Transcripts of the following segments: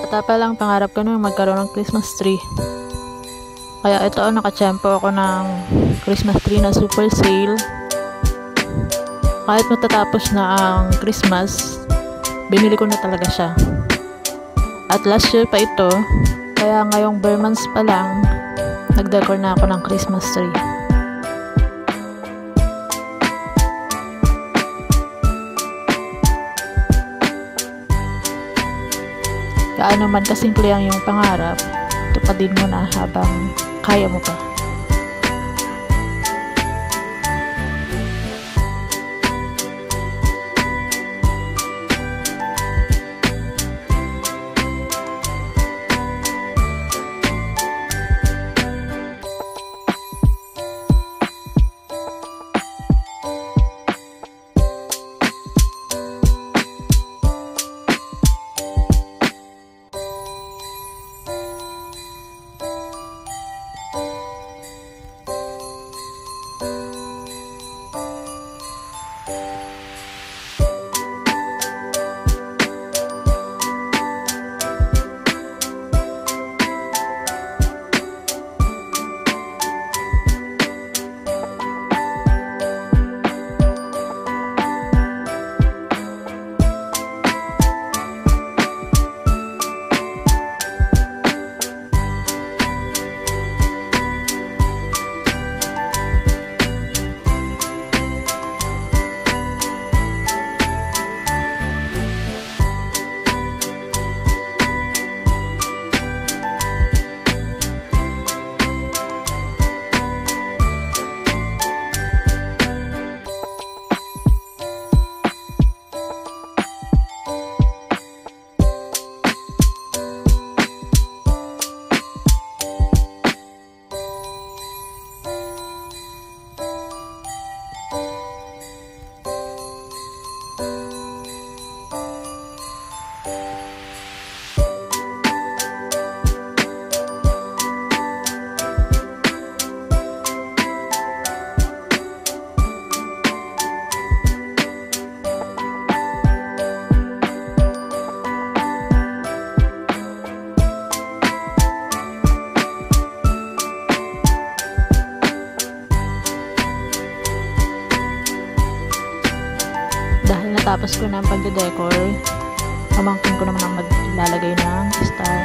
Bata pa lang, pangarap ko nung magkaroon ng Christmas tree. Kaya ito, nakatsyempo ako ng Christmas tree na super sale. Kahit matatapos na ang Christmas, bumili ko na talaga siya. At last year pa ito, kaya ngayong bare months pa lang, nag-decor na ako ng Christmas tree. Gaano man kasimple ang iyong pangarap, tupadin mo na habang kaya mo pa. Dahil natapos ko na ang pagde-decor, pamangkin ko naman ang maglalagay ng star.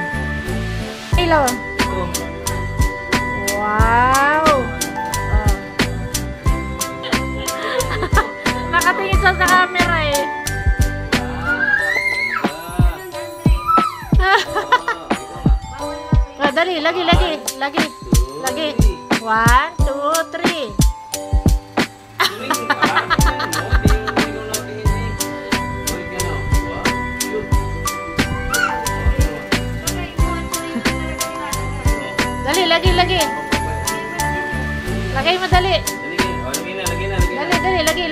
Hello! Wow! Oh. Nakatingin siya sa camera eh. Oh, dali, lagi. 1, 2, 3. Dali, lagi. Lagay mo, dali. Dali, lagi.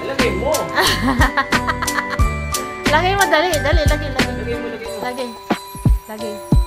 Lagay mo. Lagay mo, dali, lagi. Lagay mo. Lagi.